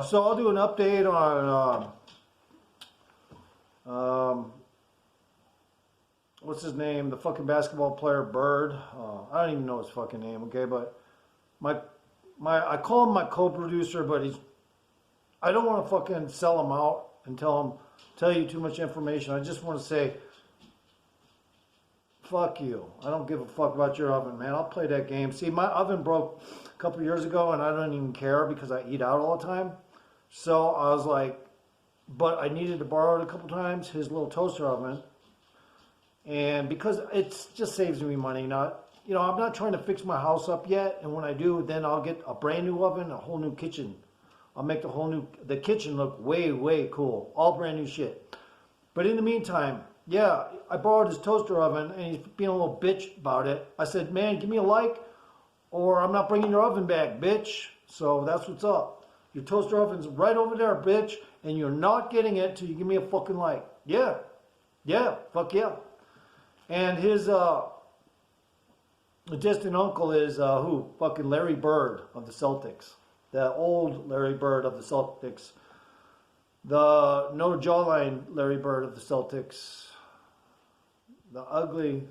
So I'll do an update on what's his name, the fucking basketball player Bird. I don't even know his fucking name. Okay, but I call him my co-producer, but I don't want to fucking sell him out and tell you too much information. I just want to say, fuck you. I don't give a fuck about your oven, man. I'll play that game. See, my oven broke a couple years ago, and I don't even care because I eat out all the time. So I was like, but I needed to borrow it a couple times, his little toaster oven. And because it just saves me money. I'm not trying to fix my house up yet. And when I do, then I'll get a brand new oven, a whole new kitchen. I'll make the kitchen look way, way cool. All brand new shit. But in the meantime, yeah, I borrowed his toaster oven and he's being a little bitch about it. I said, man, give me a like or I'm not bringing your oven back, bitch. So that's what's up. Your toaster oven's right over there, bitch, and you're not getting it till you give me a fucking like. Yeah, fuck yeah. And his distant uncle is who? Fucking Larry Bird of the Celtics. The old Larry Bird of the Celtics. The no jawline Larry Bird of the Celtics. The ugly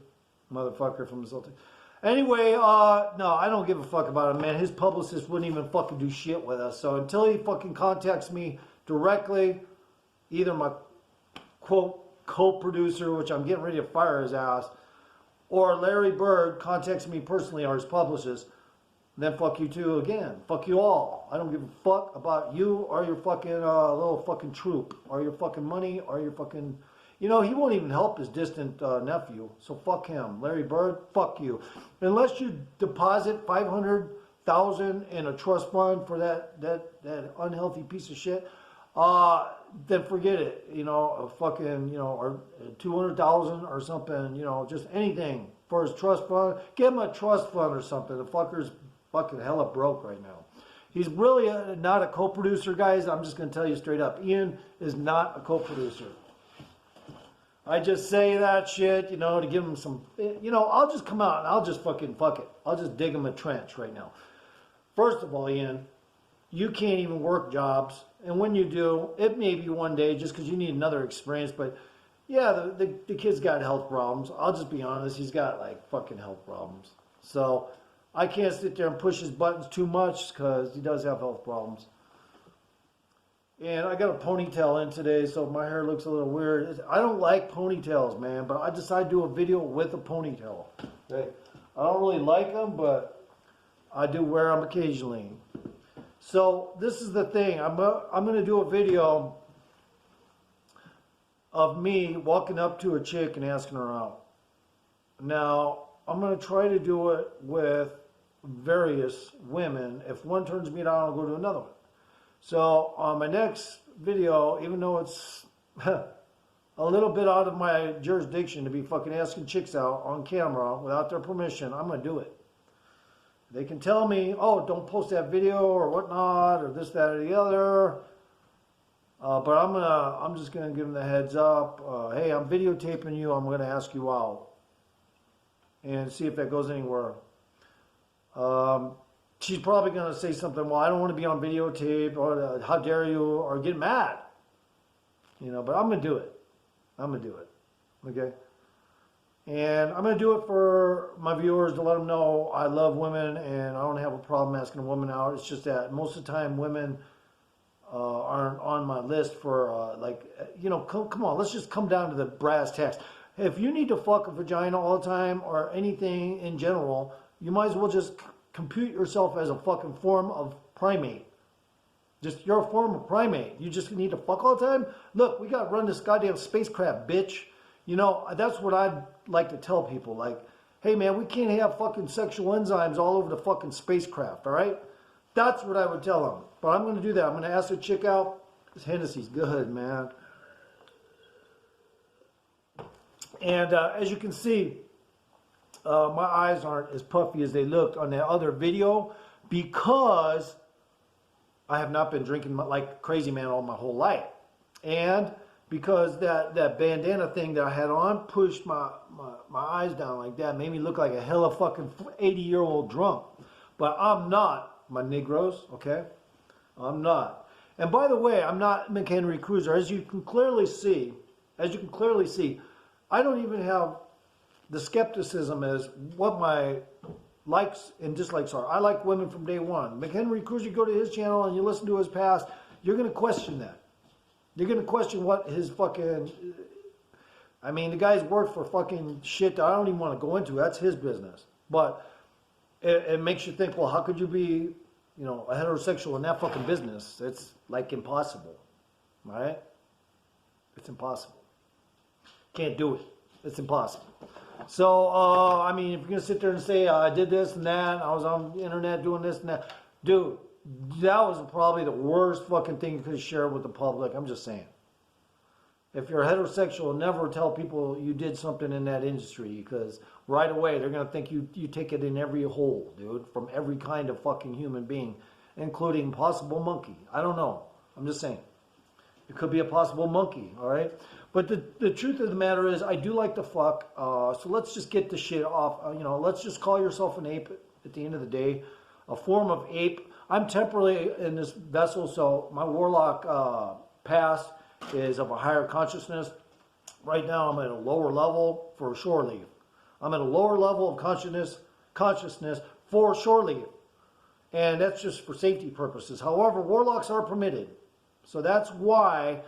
motherfucker from the Celtics. Anyway, no, I don't give a fuck about him, man. His publicist wouldn't even fucking do shit with us. So until he fucking contacts me directly, either my quote co-producer, which I'm getting ready to fire his ass, or Larry Bird contacts me personally or his publicist, then fuck you too again. Fuck you all. I don't give a fuck about you or your fucking little fucking troop or your fucking money or your fucking... he won't even help his distant nephew. So fuck him. Larry Bird, fuck you. Unless you deposit $500,000 in a trust fund for that unhealthy piece of shit, then forget it. A fucking, or $200,000 or something, just anything for his trust fund. Give him a trust fund or something. The fucker's fucking hella broke right now. He's really not a co-producer, guys. I'm just going to tell you straight up. Ian is not a co-producer. I just say that shit, to give him some, I'll just come out and I'll just fucking fuck it. I'll just dig him a trench right now. First of all, Ian, you can't even work jobs. And when you do, it may be one day just because you need another experience. But yeah, the kid's got health problems. I'll just be honest. He's got like fucking health problems. So I can't sit there and push his buttons too much because he does have health problems. And I got a ponytail in today, so my hair looks a little weird. I don't like ponytails, man, but I decided to do a video with a ponytail. Okay. I don't really like them, but I do wear them occasionally. So this is the thing. I'm going to do a video of me walking up to a chick and asking her out. Now, I'm going to try to do it with various women. If one turns me down, I'll go to another one. So on my next video, even though it's a little bit out of my jurisdiction to be fucking asking chicks out on camera without their permission, I'm going to do it. They can tell me, oh, don't post that video or whatnot or this, that, or the other. But I'm just going to give them the heads up. Hey, I'm videotaping you. I'm going to ask you out and see if that goes anywhere. She's probably going to say something, well, I don't want to be on videotape, or how dare you, or get mad. But I'm going to do it. I'm going to do it. Okay? And I'm going to do it for my viewers to let them know I love women and I don't have a problem asking a woman out. It's just that most of the time women aren't on my list for, come on, let's just come down to the brass tacks. If you need to fuck a vagina all the time or anything in general, you might as well just compute yourself as a fucking form of primate. You're a form of primate. You just need to fuck all the time? Look, we got to run this goddamn spacecraft, bitch. That's what I'd like to tell people. Like, hey man, we can't have fucking sexual enzymes all over the fucking spacecraft, all right? That's what I would tell them. But I'm going to do that. I'm going to ask the chick out. This Hennessy's good, man. And as you can see, my eyes aren't as puffy as they looked on that other video because I have not been drinking like crazy man all my whole life. And because that bandana thing that I had on pushed my eyes down like that, made me look like a hella fucking 80-year-old drunk. But I'm not, my Negroes, okay? I'm not. And by the way, I'm not McHenry Cruiser. As you can clearly see, I don't even have the skepticism as what my likes and dislikes are. I like women from day one. McHenry Cruiser, you go to his channel and you listen to his past, you're going to question that. You're going to question what his fucking... I mean, the guy's worked for fucking shit that I don't even want to go into. That's his business. But it makes you think, well, how could you be, you know, a heterosexual in that fucking business? It's like impossible, right? It's impossible. Can't do it. It's impossible. So, I mean, if you're going to sit there and say, I did this and that, I was on the internet doing this and that, dude, that was probably the worst fucking thing you could share with the public. I'm just saying. If you're heterosexual, never tell people you did something in that industry, because right away they're going to think you take it in every hole, dude, from every kind of fucking human being, including possible monkey. I don't know. I'm just saying. It could be a possible monkey, all right? But the truth of the matter is, I do like to fuck, so let's just get the shit off. You know, let's just call yourself an ape at the end of the day, a form of ape. I'm temporarily in this vessel, so my warlock past is of a higher consciousness. Right now I'm at a lower level for shore leave. I'm at a lower level of consciousness for shore leave. And that's just for safety purposes. However, warlocks are permitted. So that's why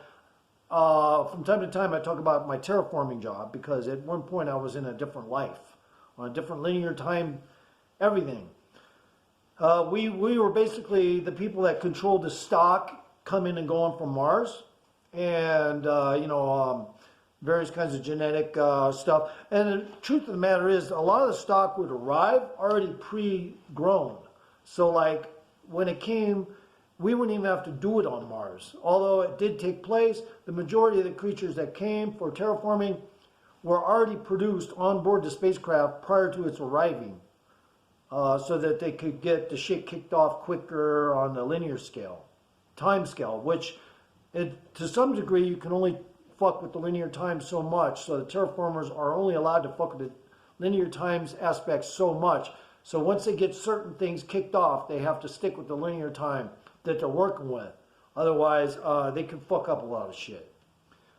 from time to time I talk about my terraforming job, because at one point I was in a different life, on a different linear time, everything. We were basically the people that controlled the stock coming and going from Mars. And, you know, various kinds of genetic stuff. And the truth of the matter is, a lot of the stock would arrive already pre-grown. So, like, when it came, we wouldn't even have to do it on Mars. Although it did take place, the majority of the creatures that came for terraforming were already produced on board the spacecraft prior to its arriving. So that they could get the shit kicked off quicker on the linear scale, time scale, which... to some degree, you can only fuck with the linear time so much. So the terraformers are only allowed to fuck with the linear times aspect so much. So once they get certain things kicked off, they have to stick with the linear time that they're working with. Otherwise, they can fuck up a lot of shit.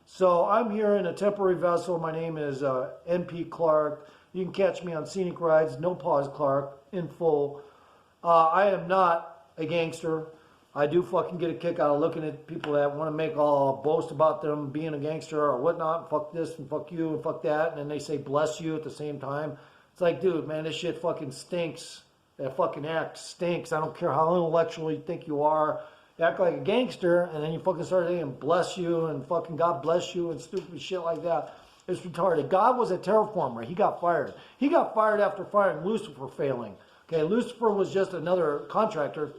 So I'm here in a temporary vessel. My name is NP Clark. You can catch me on Scenic Rides, No Pause Clark, in full. I am not a gangster. I do fucking get a kick out of looking at people that want to make all boast about them being a gangster or whatnot. Fuck this and fuck you and fuck that. And then they say bless you at the same time. It's like, dude, man, this shit fucking stinks. That fucking act stinks. I don't care how intellectual you think you are. You act like a gangster and then you fucking start saying bless you and fucking God bless you and stupid shit like that. It's retarded. God was a terraformer. He got fired. He got fired after firing Lucifer failing. Okay, Lucifer was just another contractor.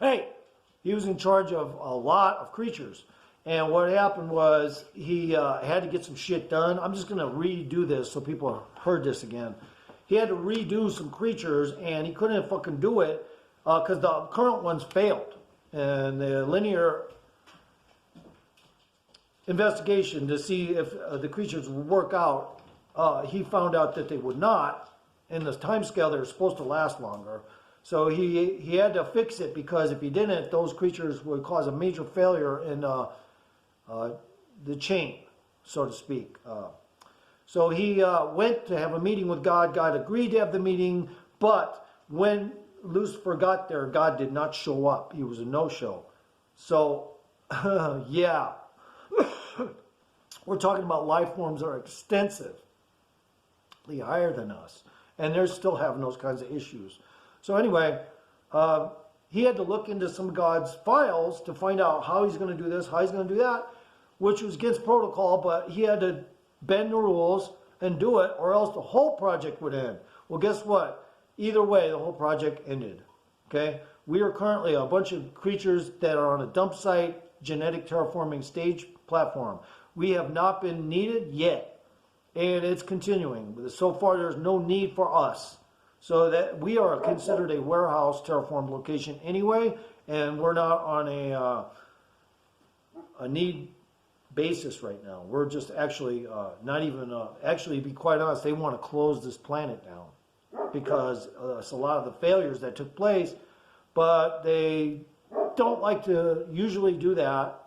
Hey, he was in charge of a lot of creatures. And what happened was he had to get some shit done. I'm just going to redo this so people heard this again. He had to redo some creatures, and he couldn't fucking do it because the current ones failed. And the linear investigation to see if the creatures would work out, he found out that they would not. In the time scale, they were supposed to last longer. So he had to fix it, because if he didn't, those creatures would cause a major failure in the chain, so to speak. So he went to have a meeting with God. God agreed to have the meeting, but when Lucifer got there, God did not show up. He was a no-show. So, yeah. We're talking about life forms that are extensively higher than us, and they're still having those kinds of issues. So anyway, he had to look into some of God's files to find out how he's going to do this, how he's going to do that, which was against protocol, but he had to bend the rules and do it, or else the whole project would end. Well, guess what? Either way, the whole project ended. Okay? We are currently a bunch of creatures that are on a dump site genetic terraforming stage platform. We have not been needed yet, and it's continuing. So far, there's no need for us. So that we are considered a warehouse terraform location anyway, and we're not on a need basis right now. We're just actually not even, actually, to be quite honest, they want to close this planet down because it's a lot of the failures that took place, but they don't like to usually do that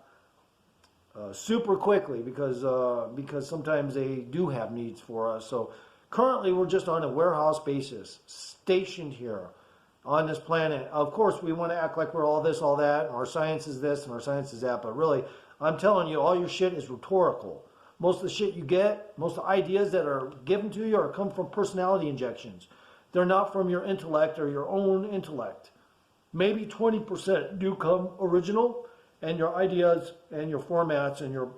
super quickly because sometimes they do have needs for us. So currently we're just on a warehouse basis, stationed here on this planet. Of course, we want to act like we're all this, all that, and our science is this and our science is that, but really, I'm telling you, all your shit is rhetorical. Most of the shit you get, most of the ideas that are given to you come from personality injections. They're not from your intellect or your own intellect. Maybe 20% do come original, and your ideas and your formats and your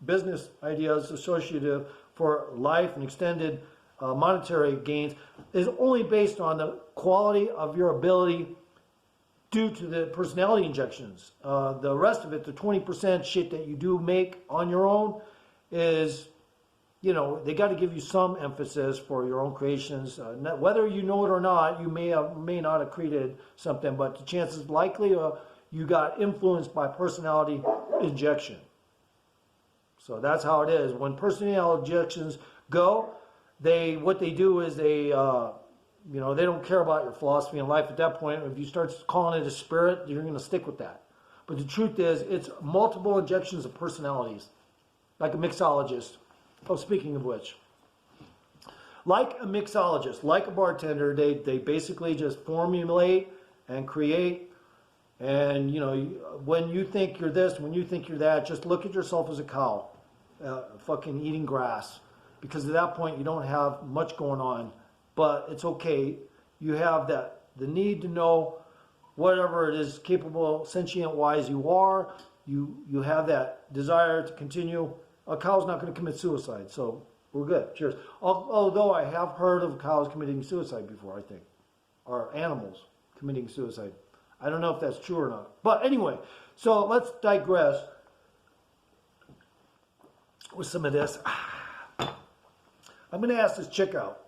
business ideas associated for life and extended monetary gains is only based on the quality of your ability due to the personality injections. The rest of it, the 20% shit that you do make on your own is, you know, they got to give you some emphasis for your own creations. Whether you know it or not, you may not have created something, but the chances likely you got influenced by personality injection. So that's how it is. When personality injections go, what they do is they don't care about your philosophy in life at that point. If you start calling it a spirit, you're going to stick with that. But the truth is, it's multiple injections of personalities, like a mixologist. Oh, speaking of which, like a mixologist, like a bartender, they basically just formulate and create. And, you know, when you think you're this, when you think you're that, just look at yourself as a cow, fucking eating grass. Because at that point, you don't have much going on. But it's okay. You have the need to know whatever it is capable, sentient-wise you are. You have that desire to continue. A cow's not going to commit suicide, so we're good. Cheers. Although I have heard of cows committing suicide before, I think. Or animals committing suicide. I don't know if that's true or not. But anyway, so let's digress with some of this. I'm going to ask this chick out.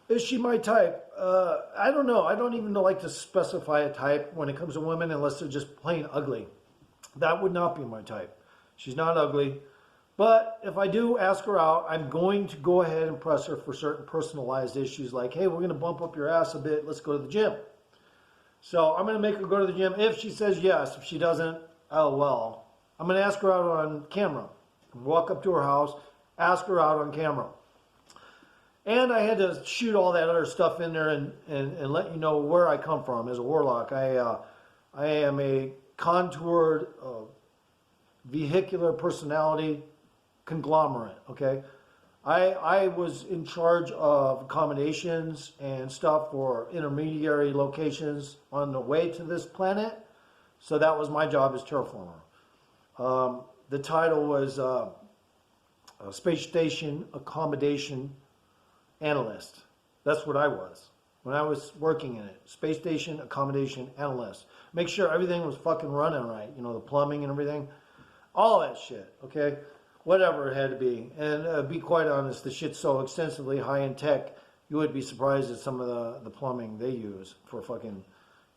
Is she my type? I don't know. I don't even like to specify a type when it comes to women unless they're just plain ugly. That would not be my type. She's not ugly. But if I do ask her out, I'm going to go ahead and press her for certain personalized issues like, hey, we're going to bump up your ass a bit. Let's go to the gym. So I'm going to make her go to the gym. If she says yes, if she doesn't, oh well. I'm going to ask her out on camera. Walk up to her house, ask her out on camera. And I had to shoot all that other stuff in there and let you know where I come from as a warlock. I am a contoured vehicular personality conglomerate, okay? I was in charge of accommodations and stuff for intermediary locations on the way to this planet. So that was my job as terraformer. The title was Space Station Accommodation Analyst. That's what I was when I was working in it. Space Station Accommodation Analyst. Make sure everything was fucking running right. You know, the plumbing and everything. All that shit, okay? Whatever it had to be. And be quite honest, the shit's so extensively high in tech, you would be surprised at some of the plumbing they use for fucking,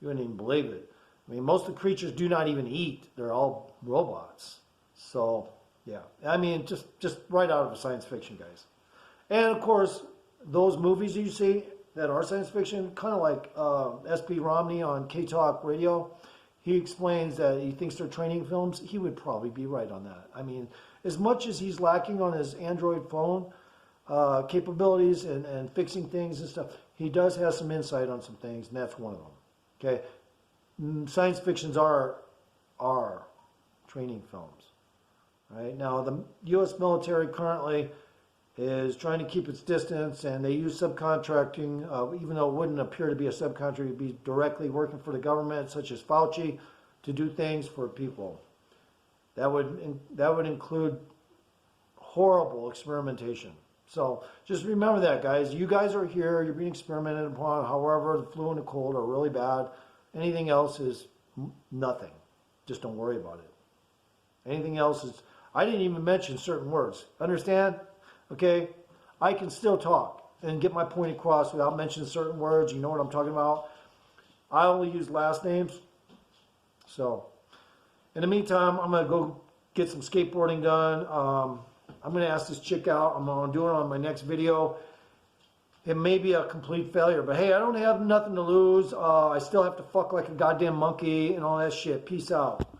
you wouldn't even believe it. I mean, most of the creatures do not even eat. They're all robots. So, yeah. I mean, just right out of science fiction, guys. And, of course, those movies you see that are science fiction, kind of like S.P. Romney on K-Talk Radio, he explains that he thinks they're training films. He would probably be right on that. I mean, as much as he's lacking on his Android phone capabilities and fixing things and stuff, he does have some insight on some things, and that's one of them. Okay, science fictions are training films. Right now, the U.S. military currently is trying to keep its distance, and they use subcontracting, even though it wouldn't appear to be a subcontractor, it'd be directly working for the government, such as Fauci, to do things for people. That would include horrible experimentation. So just remember that, guys. You guys are here. You're being experimented upon. However, the flu and the cold are really bad. Anything else is nothing. Just don't worry about it. Anything else is... I didn't even mention certain words. Understand? Okay? I can still talk and get my point across without mentioning certain words. You know what I'm talking about? I only use last names. So... in the meantime, I'm going to go get some skateboarding done. I'm going to ask this chick out. I'm going to do it on my next video. it may be a complete failure. But hey, I don't have nothing to lose. I still have to fuck like a goddamn monkey and all that shit. Peace out.